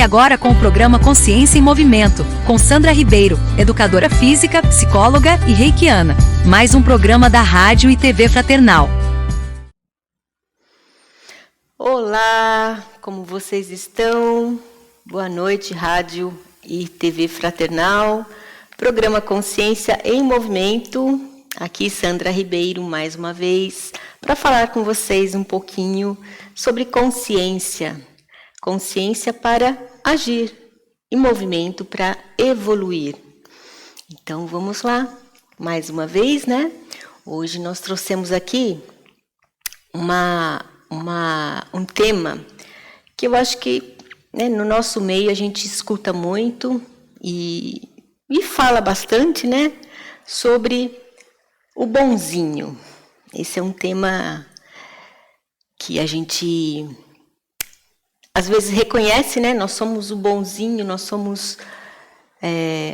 agora com o programa Consciência em Movimento, com Sandra Ribeiro, educadora física, psicóloga e reikiana. Mais um programa da Rádio e TV Fraternal. Olá, como vocês estão? Boa noite, Rádio e TV Fraternal. Programa Consciência em Movimento. Aqui Sandra Ribeiro, mais uma vez, para falar com vocês um pouquinho sobre consciência. Consciência para agir e movimento para evoluir. Então, vamos lá. Mais uma vez, né? Hoje nós trouxemos aqui um tema que eu acho que, né, no nosso meio a gente escuta muito e fala bastante, né, sobre o bonzinho. Esse é um tema que a gente às vezes reconhece, né? Nós somos o bonzinho, nós somos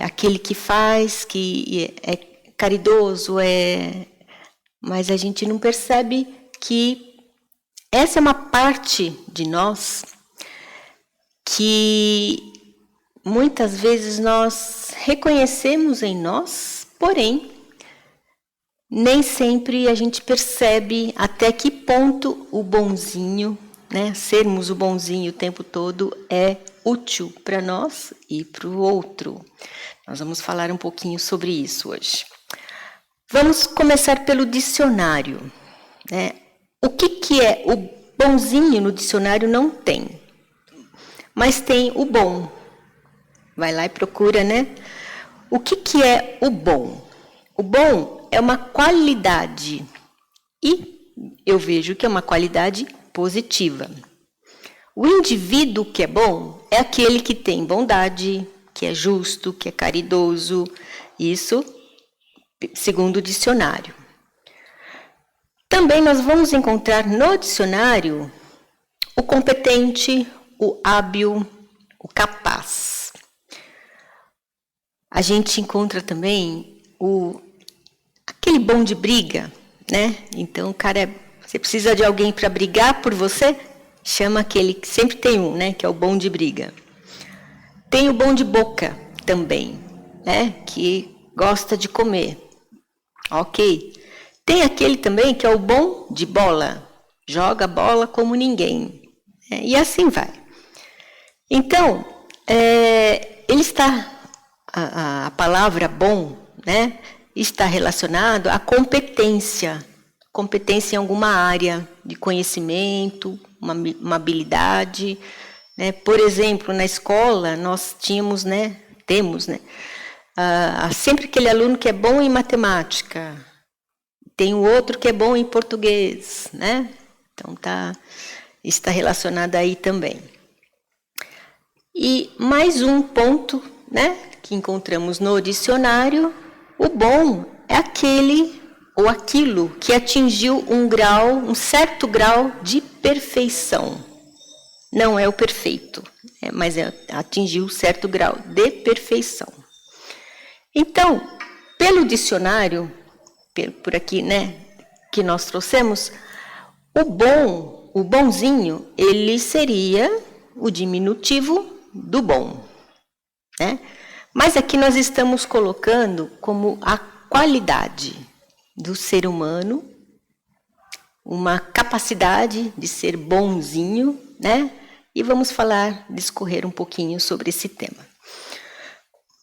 aquele que faz, que é caridoso, mas a gente não percebe que essa é uma parte de nós que muitas vezes nós reconhecemos em nós, porém nem sempre a gente percebe até que ponto o bonzinho, né, sermos o bonzinho o tempo todo é útil para nós e para o outro. Nós vamos falar um pouquinho sobre isso hoje. Vamos começar pelo dicionário, né? O que é o bonzinho no dicionário não tem, mas tem o bom. Vai lá e procura, né? O que é o bom? O bom é uma qualidade, e eu vejo que é uma qualidade positiva. O indivíduo que é bom é aquele que tem bondade, que é justo, que é caridoso, isso segundo o dicionário. Também nós vamos encontrar no dicionário o competente, o hábil, o capaz. A gente encontra também aquele bom de briga, né? Então, o cara, você precisa de alguém para brigar por você, chama aquele que sempre tem um, né? Que é o bom de briga. Tem o bom de boca também, né? Que gosta de comer. Ok. Tem aquele também que é o bom de bola, joga bola como ninguém, né? E assim vai. Então, ele está, a palavra bom, né? Está relacionado à competência em alguma área de conhecimento, uma habilidade, né? Por exemplo, na escola nós temos, né, sempre aquele aluno que é bom em matemática, tem o outro que é bom em português, né? Então está relacionado aí também. E mais um ponto, né, que encontramos no dicionário: o bom é aquele ou aquilo que atingiu um certo grau de perfeição. Não é o perfeito, mas atingiu um certo grau de perfeição. Então, pelo dicionário, por aqui, né, que nós trouxemos, o bonzinho, ele seria o diminutivo do bom, né? Mas aqui nós estamos colocando como a qualidade do ser humano, uma capacidade de ser bonzinho, né? E vamos discorrer um pouquinho sobre esse tema.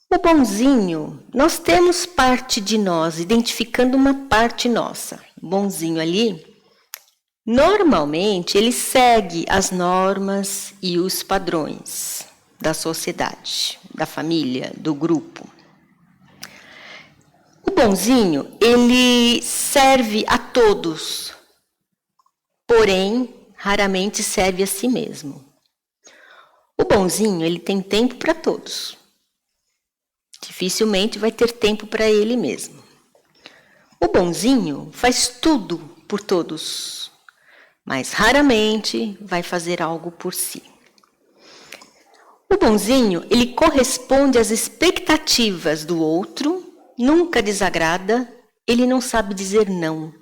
O bonzinho, nós temos parte de nós, identificando uma parte nossa. O bonzinho ali, normalmente, ele segue as normas e os padrões da sociedade, da família, do grupo. O bonzinho, ele serve a todos, porém, raramente serve a si mesmo. O bonzinho, ele tem tempo para todos. Dificilmente vai ter tempo para ele mesmo. O bonzinho faz tudo por todos, mas raramente vai fazer algo por si. O bonzinho, ele corresponde às expectativas do outro, nunca desagrada, ele não sabe dizer não.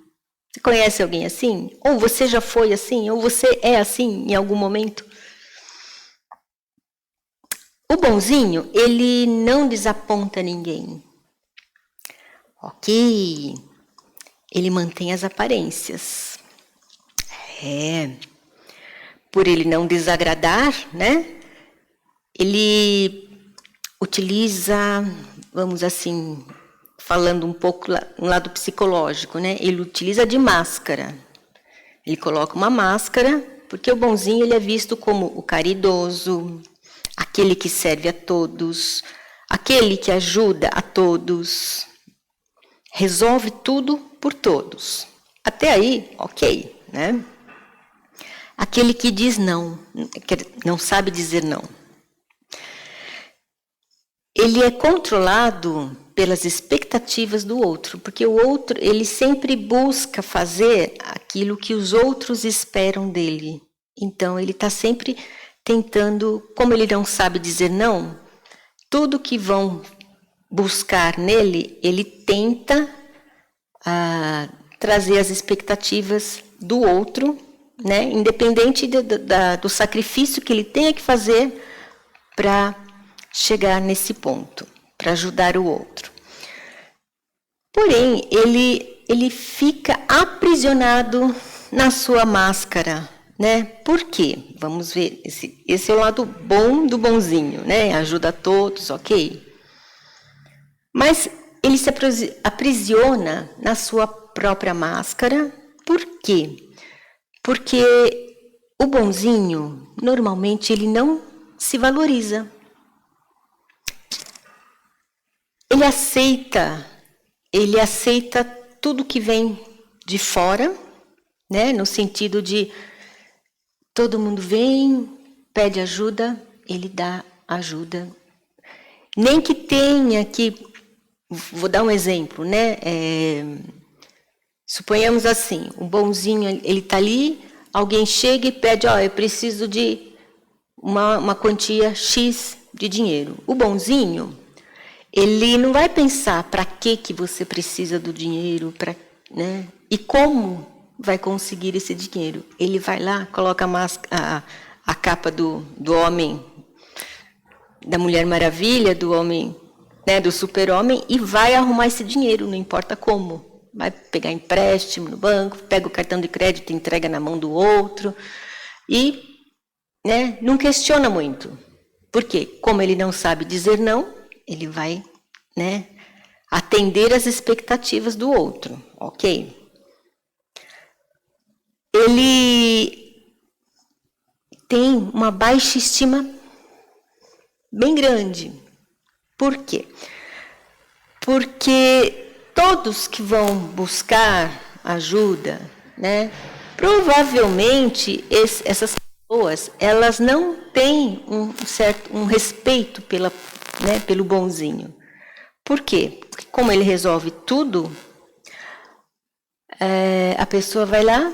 Você conhece alguém assim? Ou você já foi assim? Ou você é assim em algum momento? O bonzinho, ele não desaponta ninguém. Ok, ele mantém as aparências. Por ele não desagradar, né? Ele utiliza, vamos assim, falando um pouco um lado psicológico, né? Ele utiliza de máscara. Ele coloca uma máscara, porque o bonzinho ele é visto como o caridoso, aquele que serve a todos, aquele que ajuda a todos, resolve tudo por todos. Até aí, ok, né? Aquele que diz não, não sabe dizer não. Ele é controlado pelas expectativas do outro, porque o outro, ele sempre busca fazer aquilo que os outros esperam dele. Então, ele está sempre tentando, como ele não sabe dizer não, tudo que vão buscar nele, ele tenta trazer as expectativas do outro, né, independente do sacrifício que ele tenha que fazer para chegar nesse ponto, para ajudar o outro. Porém, ele fica aprisionado na sua máscara, né? Por quê? Vamos ver, esse é o lado bom do bonzinho, né? Ajuda a todos, ok? Mas ele se aprisiona na sua própria máscara. Por quê? Porque o bonzinho, normalmente, ele não se valoriza. Ele aceita tudo que vem de fora, né? No sentido de todo mundo vem, pede ajuda, ele dá ajuda. Nem que tenha que... Vou dar um exemplo, né? Suponhamos assim, o bonzinho, ele está ali, alguém chega e pede, eu preciso de uma quantia X de dinheiro. O bonzinho, ele não vai pensar para que você precisa do dinheiro, né? E como vai conseguir esse dinheiro. Ele vai lá, coloca a capa do homem, da Mulher Maravilha, do homem, né, do super-homem, e vai arrumar esse dinheiro, não importa como. Vai pegar empréstimo no banco, pega o cartão de crédito e entrega na mão do outro. E, né, não questiona muito. Por quê? Como ele não sabe dizer não, ele vai, né, atender às expectativas do outro, ok? Ele tem uma baixa estima bem grande. Por quê? Porque todos que vão buscar ajuda, né, provavelmente essas pessoas, elas não têm um respeito pelo bonzinho. Por quê? Porque como ele resolve tudo, a pessoa vai lá,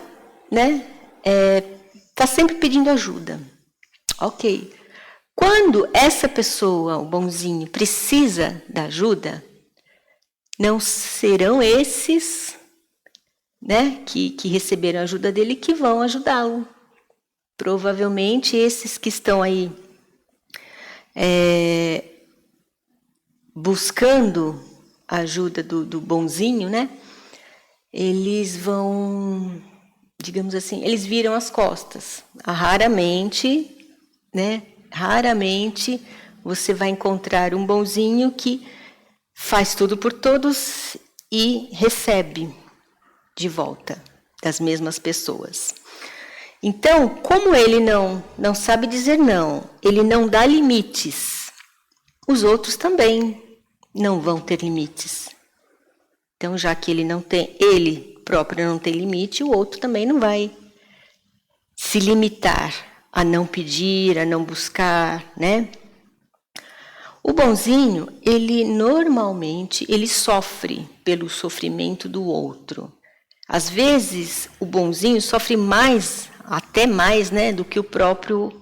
né, está sempre pedindo ajuda. Ok. Quando essa pessoa, o bonzinho, precisa da ajuda, não serão esses, né, que receberam a ajuda dele que vão ajudá-lo. Provavelmente esses que estão aí buscando a ajuda do bonzinho, né, eles vão, digamos assim, eles viram as costas. Raramente, né, raramente você vai encontrar um bonzinho que faz tudo por todos e recebe de volta das mesmas pessoas. Então, como ele não sabe dizer não, ele não dá limites, os outros também não vão ter limites. Então, já que ele próprio não tem limite, o outro também não vai se limitar a não pedir, a não buscar, né? O bonzinho, ele normalmente, ele sofre pelo sofrimento do outro. Às vezes, o bonzinho sofre mais, até mais, né, do que o próprio,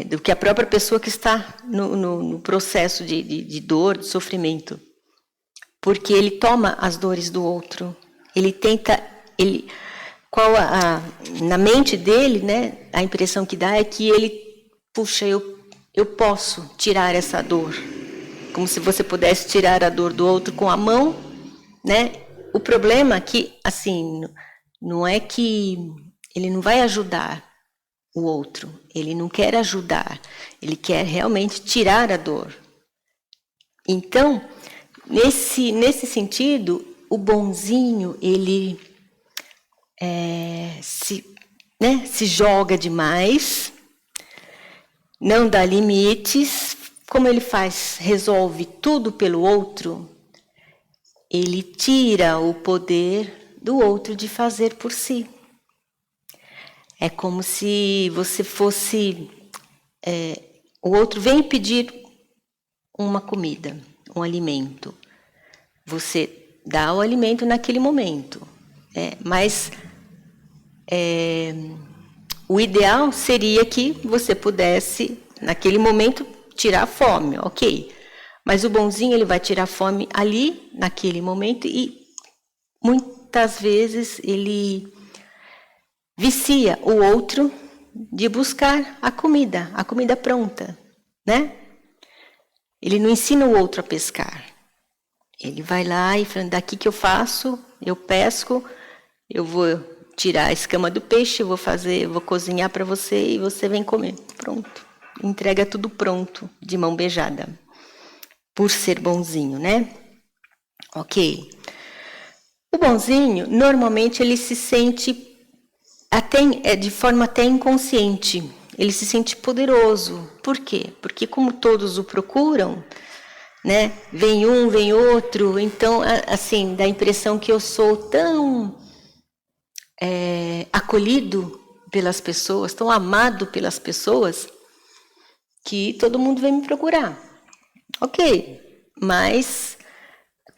do que a própria pessoa que está no processo de dor, de sofrimento. Porque ele toma as dores do outro. Ele tenta, na mente dele, né, a impressão que dá é que ele, puxa, eu eu posso tirar essa dor, como se você pudesse tirar a dor do outro com a mão, né? O problema é que, assim, não é que ele não vai ajudar o outro, ele não quer ajudar, ele quer realmente tirar a dor. Então, nesse sentido, o bonzinho, ele se joga demais, não dá limites. Como ele faz? Resolve tudo pelo outro. Ele tira o poder do outro de fazer por si. É como se você fosse... o outro vem pedir uma comida, um alimento. Você dá o alimento naquele momento. Mas o ideal seria que você pudesse, naquele momento, tirar a fome, ok. Mas o bonzinho, ele vai tirar a fome ali, naquele momento, e muitas vezes ele vicia o outro de buscar a comida pronta, né? Ele não ensina o outro a pescar. Ele vai lá e fala, daqui que eu faço, eu pesco, eu vou tirar a escama do peixe, eu vou cozinhar para você e você vem comer. Pronto. Entrega tudo pronto, de mão beijada. Por ser bonzinho, né? Ok. O bonzinho, normalmente, ele se sente de forma até inconsciente. Ele se sente poderoso. Por quê? Porque como todos o procuram, né? Vem um, vem outro. Então, assim, dá a impressão que eu sou tão acolhido pelas pessoas, tão amado pelas pessoas, que todo mundo vem me procurar. Ok, mas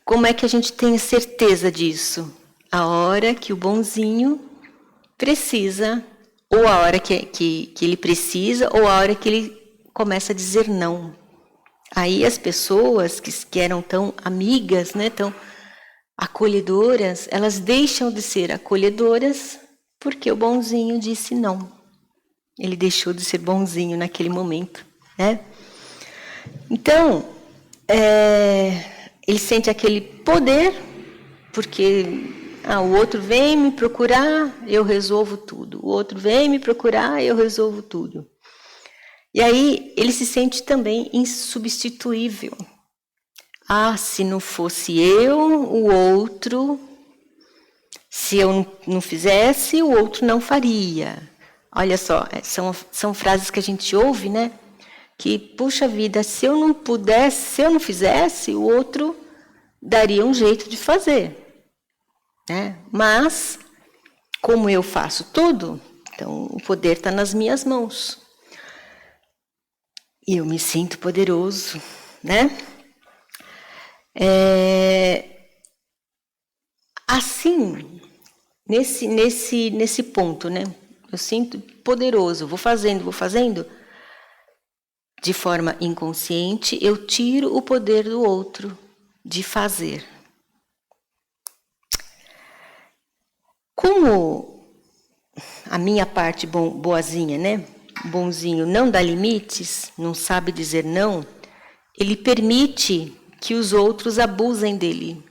como é que a gente tem certeza disso? A hora que o bonzinho precisa, ou a hora que ele precisa, ou a hora que ele começa a dizer não. Aí as pessoas que eram tão amigas, né, tão acolhedoras, elas deixam de ser acolhedoras porque o bonzinho disse não. Ele deixou de ser bonzinho naquele momento, né? Então, ele sente aquele poder, porque o outro vem me procurar, eu resolvo tudo. O outro vem me procurar, eu resolvo tudo. E aí, ele se sente também insubstituível. Se não fosse eu, o outro, se eu não fizesse, o outro não faria. Olha só, são frases que a gente ouve, né? Que, puxa vida, se eu não pudesse, se eu não fizesse, o outro daria um jeito de fazer, né? Mas, como eu faço tudo, então o poder está nas minhas mãos. E eu me sinto poderoso, né? Assim, nesse ponto, né? Eu sinto poderoso, vou fazendo. De forma inconsciente, eu tiro o poder do outro de fazer. Como a minha parte boazinha, né? Bonzinho, não dá limites, não sabe dizer não, ele permite que os outros abusem dele.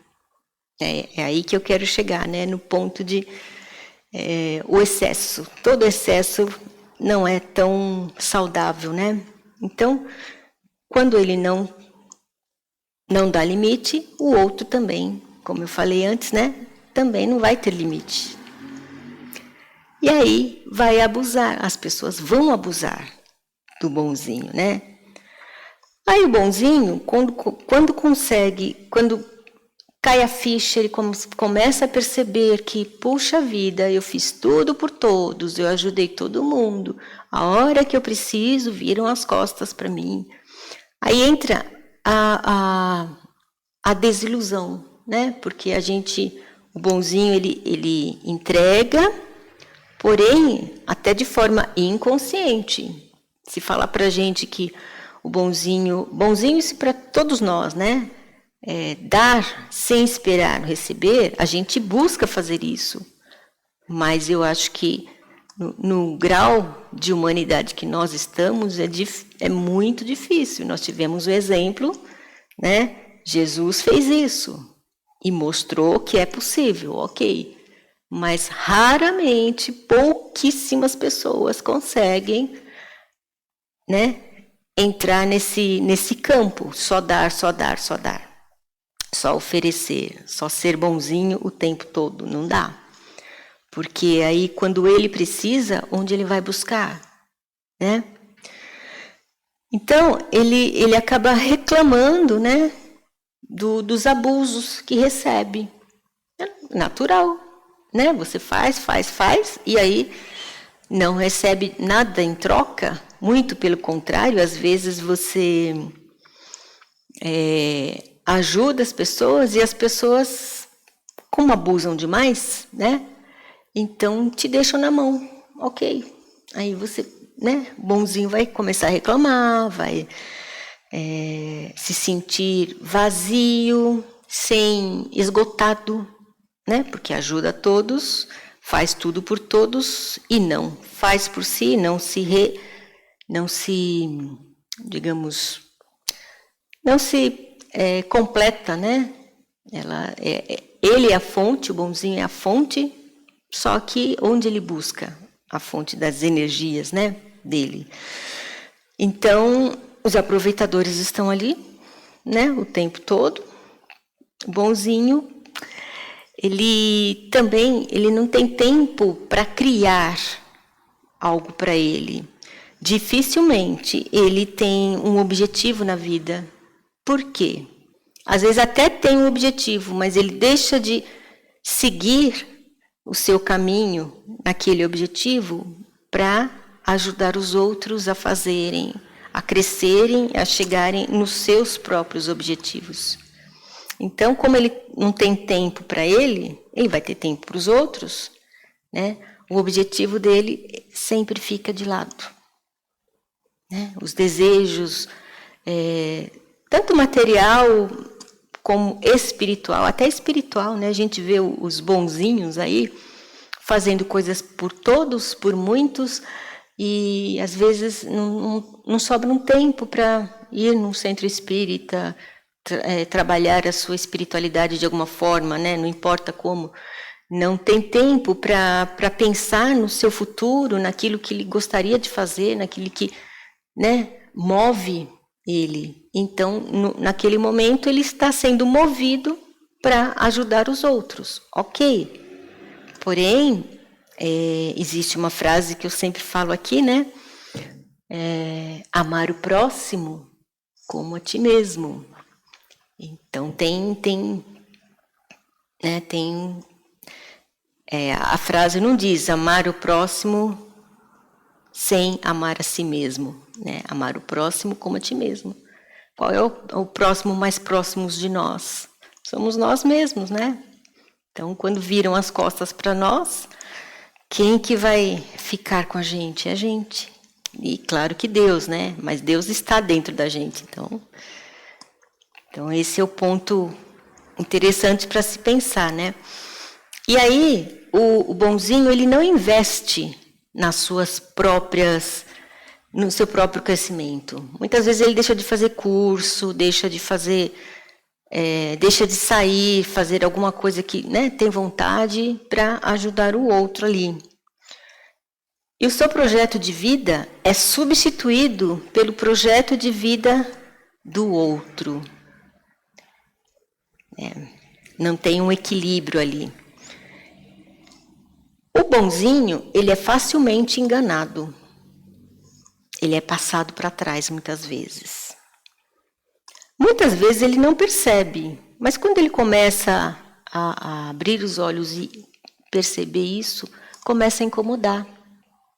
É aí que eu quero chegar, né? No ponto de o excesso. Todo excesso não é tão saudável, né? Então, quando ele não dá limite, o outro também, como eu falei antes, né? Também não vai ter limite. E aí vai abusar, as pessoas vão abusar do bonzinho, né? Aí o bonzinho, quando cai a ficha, ele começa a perceber que, puxa vida, eu fiz tudo por todos, eu ajudei todo mundo, a hora que eu preciso, viram as costas para mim. Aí entra a desilusão, né? Porque o bonzinho, ele entrega, porém, até de forma inconsciente. Se falar para a gente que o bonzinho isso para todos nós, né? Dar sem esperar receber, a gente busca fazer isso. Mas eu acho que no grau de humanidade que nós estamos, é muito difícil. Nós tivemos o exemplo, né? Jesus fez isso e mostrou que é possível, ok. Mas raramente, pouquíssimas pessoas conseguem, né, entrar nesse campo, só dar, só oferecer, só ser bonzinho o tempo todo, não dá. Porque aí, quando ele precisa, onde ele vai buscar, né? Então, ele acaba reclamando, né, dos abusos que recebe. É natural, né? Você faz, e aí não recebe nada em troca. Muito pelo contrário, às vezes você ajuda as pessoas e as pessoas, como abusam demais, né? Então te deixam na mão, ok. Aí você, né, bonzinho, vai começar a reclamar, vai se sentir vazio, esgotado, né? Porque ajuda a todos, faz tudo por todos e não faz por si, não se completa, né? Ele é a fonte, o bonzinho é a fonte, só que onde ele busca a fonte das energias, né, dele. Então, os aproveitadores estão ali, né, o tempo todo. O bonzinho, ele não tem tempo para criar algo para ele. Dificilmente ele tem um objetivo na vida. Por quê? Às vezes até tem um objetivo, mas ele deixa de seguir o seu caminho naquele objetivo para ajudar os outros a fazerem, a crescerem, a chegarem nos seus próprios objetivos. Então, como ele não tem tempo para ele vai ter tempo para os outros, né? O objetivo dele sempre fica de lado, né? Os desejos, tanto material como espiritual, até espiritual, né? A gente vê os bonzinhos aí fazendo coisas por todos, por muitos, e às vezes não sobra um tempo para ir num centro espírita, trabalhar a sua espiritualidade de alguma forma, né? Não importa como. Não tem tempo para pensar no seu futuro, naquilo que ele gostaria de fazer, naquilo que, né, move ele. Então, naquele momento, ele está sendo movido para ajudar os outros. Ok. Porém, existe uma frase que eu sempre falo aqui, né? Amar o próximo como a ti mesmo. Então, a frase não diz amar o próximo sem amar a si mesmo, né? Amar o próximo como a ti mesmo. Qual é o próximo mais próximo de nós? Somos nós mesmos, né? Então, quando viram as costas para nós, quem que vai ficar com a gente? É a gente. E claro que Deus, né? Mas Deus está dentro da gente. Então esse é o ponto interessante para se pensar, né? E aí, o bonzinho, ele não investe no seu próprio crescimento. Muitas vezes ele deixa de fazer curso, deixa de sair, fazer alguma coisa que, né, tem vontade para ajudar o outro ali. E o seu projeto de vida é substituído pelo projeto de vida do outro. Não tem um equilíbrio ali. O bonzinho, ele é facilmente enganado. Ele é passado para trás muitas vezes. Muitas vezes ele não percebe, mas quando ele começa a abrir os olhos e perceber isso, começa a incomodar,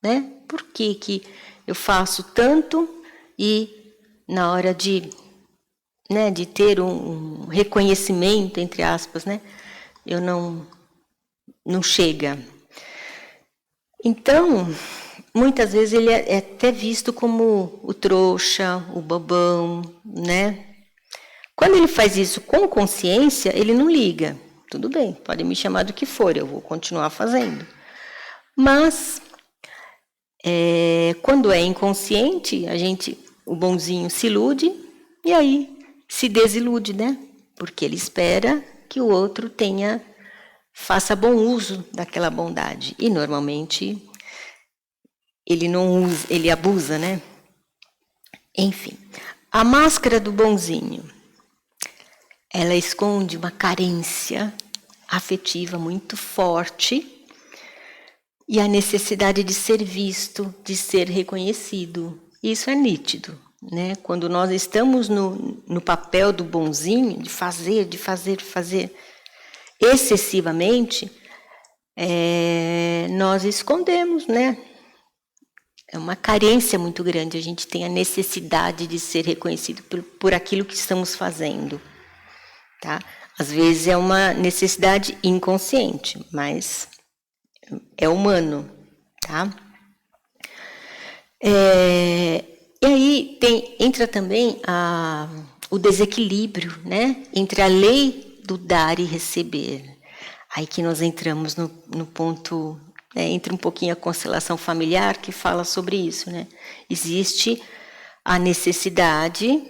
né? Por que eu faço tanto e na hora de ter um reconhecimento, entre aspas, né? Eu não chega. Então, muitas vezes ele é até visto como o trouxa, o bobão, né? Quando ele faz isso com consciência, ele não liga. Tudo bem, pode me chamar do que for, eu vou continuar fazendo. Mas, Quando é inconsciente, o bonzinho se ilude e aí se desilude, né? Porque ele espera que o outro faça bom uso daquela bondade. E normalmente ele não usa, ele abusa, né? Enfim, a máscara do bonzinho, ela esconde uma carência afetiva muito forte e a necessidade de ser visto, de ser reconhecido. Isso é nítido, né? Quando nós estamos no papel do bonzinho, de fazer excessivamente, nós escondemos, né? É uma carência muito grande, a gente tem a necessidade de ser reconhecido por aquilo que estamos fazendo. Tá? Às vezes é uma necessidade inconsciente, mas é humano. Tá? E aí entra também o desequilíbrio, né? Entre a lei do dar e receber. Aí que nós entramos no ponto... entra um pouquinho a constelação familiar que fala sobre isso, né? Existe a necessidade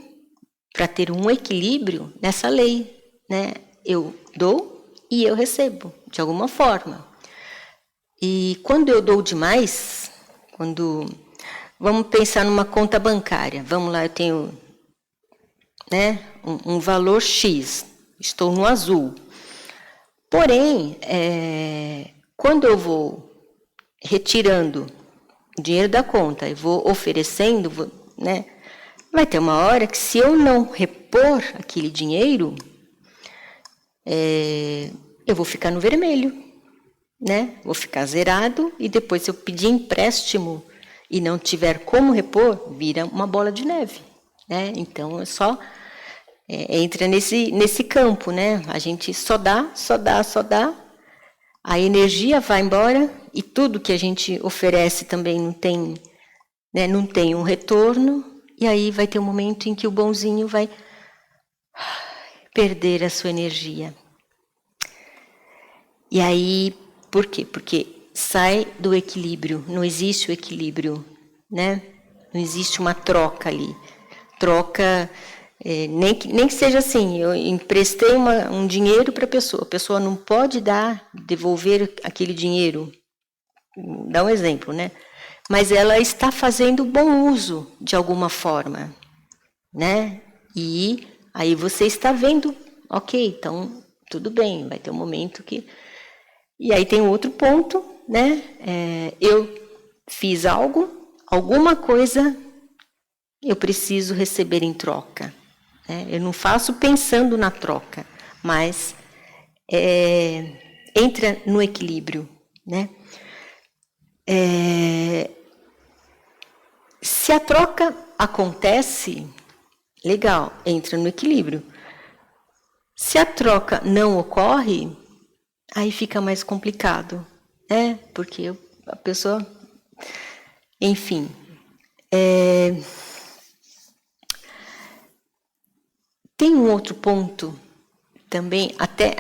para ter um equilíbrio nessa lei, né? Eu dou e eu recebo, de alguma forma. E quando eu dou demais, vamos pensar numa conta bancária. Vamos lá, eu tenho, né, um valor X, estou no azul. Porém, quando eu vou retirando o dinheiro da conta e vou oferecendo, né, vai ter uma hora que se eu não repor aquele dinheiro, eu vou ficar no vermelho, né? Vou ficar zerado e depois se eu pedir empréstimo e não tiver como repor, vira uma bola de neve, né? Então entra nesse campo, né? A gente só dá, a energia vai embora e tudo que a gente oferece também não tem um retorno, e aí vai ter um momento em que o bonzinho vai perder a sua energia. E aí, por quê? Porque sai do equilíbrio, não existe o equilíbrio, né? Não existe uma troca ali. Troca, nem que seja assim, eu emprestei um dinheiro para a pessoa não pode devolver aquele dinheiro. Dá um exemplo, né? Mas ela está fazendo bom uso de alguma forma, né? E aí você está vendo, ok, então tudo bem, vai ter um momento que... E aí tem outro ponto, né? Eu fiz alguma coisa eu preciso receber em troca. Né? Eu não faço pensando na troca, mas entra no equilíbrio, né? Se a troca acontece, legal, entra no equilíbrio. Se a troca não ocorre, aí fica mais complicado, né? Porque a pessoa... Enfim. Tem um outro ponto também, até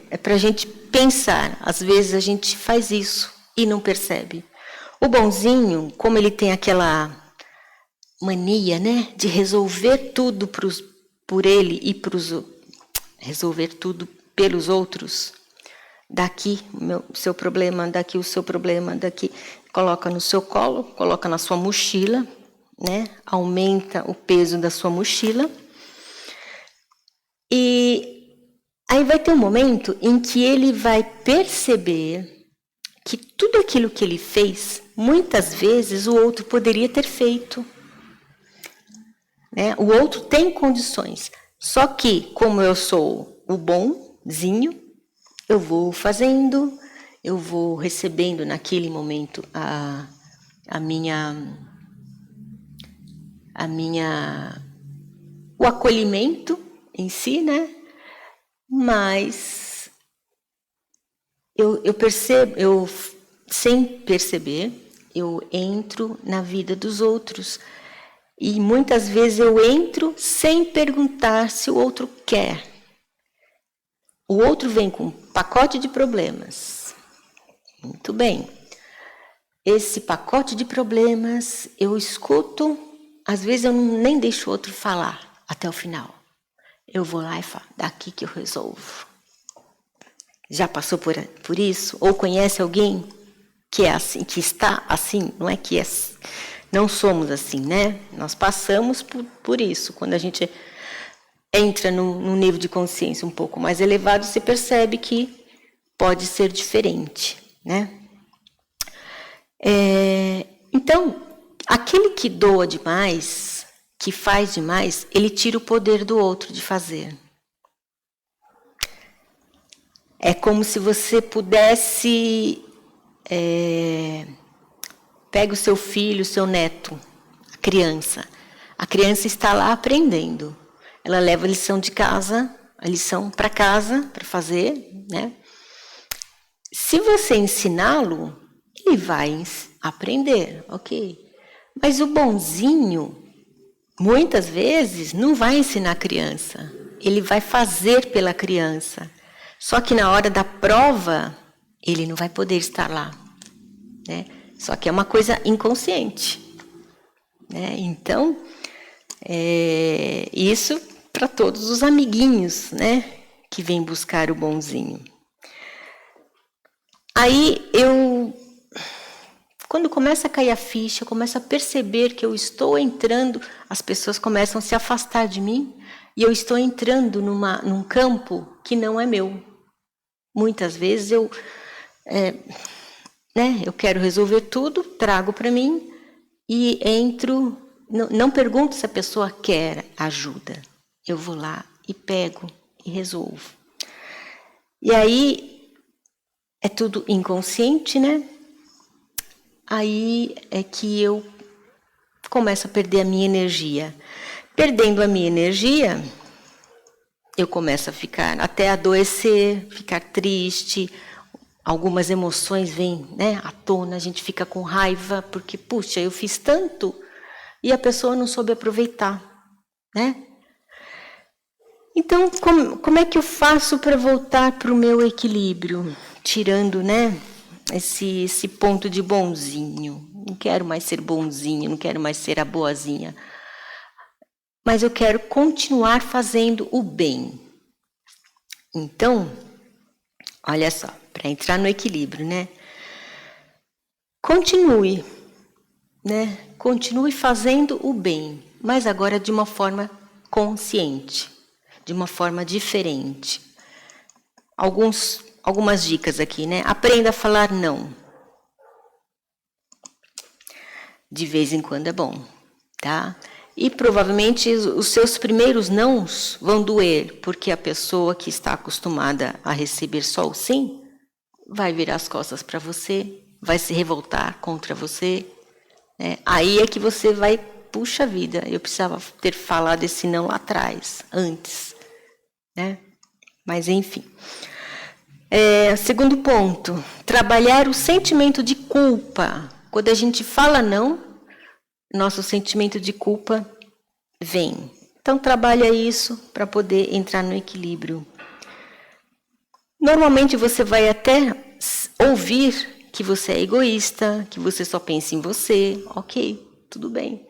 é para a gente pensar. Às vezes a gente faz isso e não percebe. O bonzinho, como ele tem aquela mania, né, de resolver tudo por ele e resolver tudo pelos outros. Daqui o seu problema, daqui o seu problema, daqui coloca no seu colo, coloca na sua mochila, né? Aumenta o peso da sua mochila. E aí vai ter um momento em que ele vai perceber que tudo aquilo que ele fez, muitas vezes o outro poderia ter feito. Né? O outro tem condições. Só que, como eu sou o bonzinho, eu vou fazendo, eu vou recebendo naquele momento o acolhimento em si, né? Mas eu percebo, sem perceber, eu entro na vida dos outros. E muitas vezes eu entro sem perguntar se o outro quer. O outro vem com um pacote de problemas. Muito bem. esse pacote de problemas, eu escuto, às vezes eu nem deixo o outro falar até o final. Eu vou lá e falo, daqui que eu resolvo. Já passou por isso? Ou conhece alguém que é assim, que está assim? Não é que é, não somos assim, né? Nós passamos por isso. Quando a gente entra num nível de consciência um pouco mais elevado, você percebe que pode ser diferente, né? Então, aquele que doa demais, que faz demais, ele tira o poder do outro de fazer. É como se você pudesse... pega o seu filho, o seu neto, a criança. A criança está lá aprendendo. Ela leva a lição de casa, a lição para casa, para fazer, né? Se você ensiná-lo, ele vai aprender, ok? Mas o bonzinho, muitas vezes, não vai ensinar a criança. Ele vai fazer pela criança. Só que na hora da prova, ele não vai poder estar lá, né? Só que é uma coisa inconsciente, né? Então, isso para todos os amiguinhos, né? Que vêm buscar o bonzinho. Aí quando começa a cair a ficha, eu começo a perceber que eu estou entrando, as pessoas começam a se afastar de mim, e eu estou entrando num campo que não é meu. Muitas vezes eu quero resolver tudo, trago para mim e entro, não pergunto se a pessoa quer ajuda. Eu vou lá e pego e resolvo. E aí é tudo inconsciente, né? Aí é que eu começo a perder a minha energia. Perdendo a minha energia, eu começo a ficar, até adoecer, ficar triste. Algumas emoções vêm, né, à tona, a gente fica com raiva, porque, puxa, eu fiz tanto e a pessoa não soube aproveitar, né? Então, como é que eu faço para voltar para o meu equilíbrio? Tirando, né, esse ponto de bonzinho. Não quero mais ser bonzinho, não quero mais ser a boazinha. Mas eu quero continuar fazendo o bem. Então, olha só, para entrar no equilíbrio, né? Continue, né? Continue fazendo o bem, mas agora de uma forma consciente, de uma forma diferente. Algumas dicas aqui, né? Aprenda a falar não. De vez em quando é bom, tá? E provavelmente os seus primeiros nãos vão doer, porque a pessoa que está acostumada a receber só o sim, vai virar as costas para você, vai se revoltar contra você, né? Aí é que você vai, puxa vida, eu precisava ter falado esse não lá atrás, antes, né? Mas enfim. Segundo ponto, trabalhar o sentimento de culpa. Quando a gente fala não, nosso sentimento de culpa vem. Então, trabalha isso para poder entrar no equilíbrio. Normalmente, você vai até ouvir que você é egoísta, que você só pensa em você. Ok, tudo bem.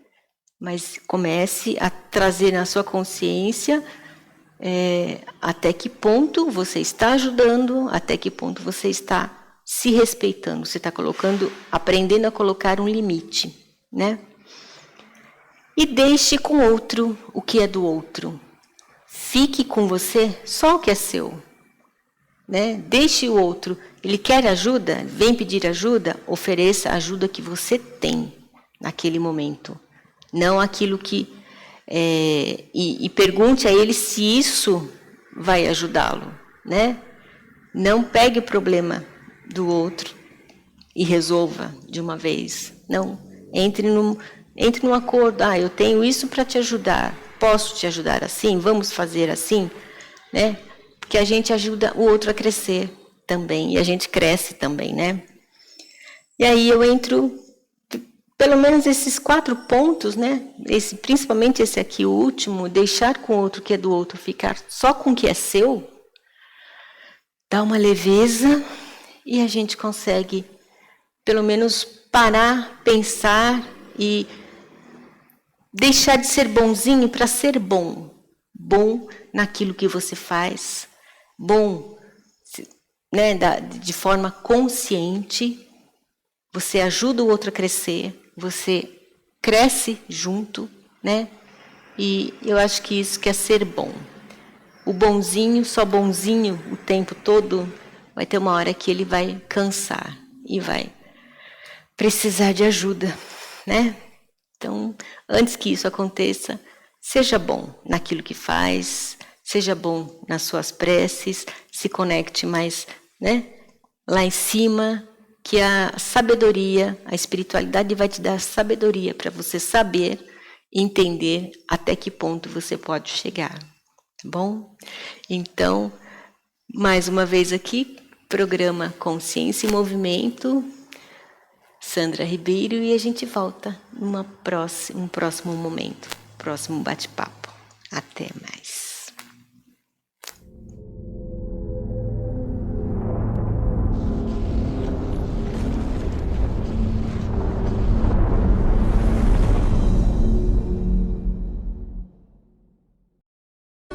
Mas comece a trazer na sua consciência até que ponto você está ajudando, até que ponto você está se respeitando. Você está aprendendo a colocar um limite, né? E deixe com o outro o que é do outro. Fique com você só o que é seu, né? Deixe o outro. Ele quer ajuda? Vem pedir ajuda? Ofereça a ajuda que você tem naquele momento. Não aquilo que... E pergunte a ele se isso vai ajudá-lo, né? Não pegue o problema do outro e resolva de uma vez. Não, entre num acordo. Eu tenho isso para te ajudar. Posso te ajudar assim? Vamos fazer assim? Né? Porque a gente ajuda o outro a crescer também. E a gente cresce também, né? E aí eu entro... Pelo menos esses 4 pontos, né? Principalmente esse aqui, o último, deixar com o outro que é do outro, ficar só com o que é seu, dá uma leveza e a gente consegue pelo menos parar, pensar e deixar de ser bonzinho para ser bom. Bom naquilo que você faz, bom, né, de forma consciente. Você ajuda o outro a crescer, você cresce junto, né? E eu acho que isso que é ser bom. O bonzinho, só bonzinho o tempo todo, vai ter uma hora que ele vai cansar e vai precisar de ajuda, né? Então, antes que isso aconteça, seja bom naquilo que faz, seja bom nas suas preces, se conecte mais, né, lá em cima, que a sabedoria, a espiritualidade vai te dar sabedoria para você saber e entender até que ponto você pode chegar, tá bom? Então, mais uma vez aqui, programa Consciência em Movimento, Sandra Ribeiro, e a gente volta num próximo momento, próximo bate-papo. Até mais.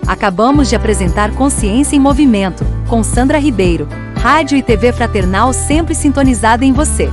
Acabamos de apresentar Consciência em Movimento, com Sandra Ribeiro. Rádio e TV Fraternal sempre sintonizada em você.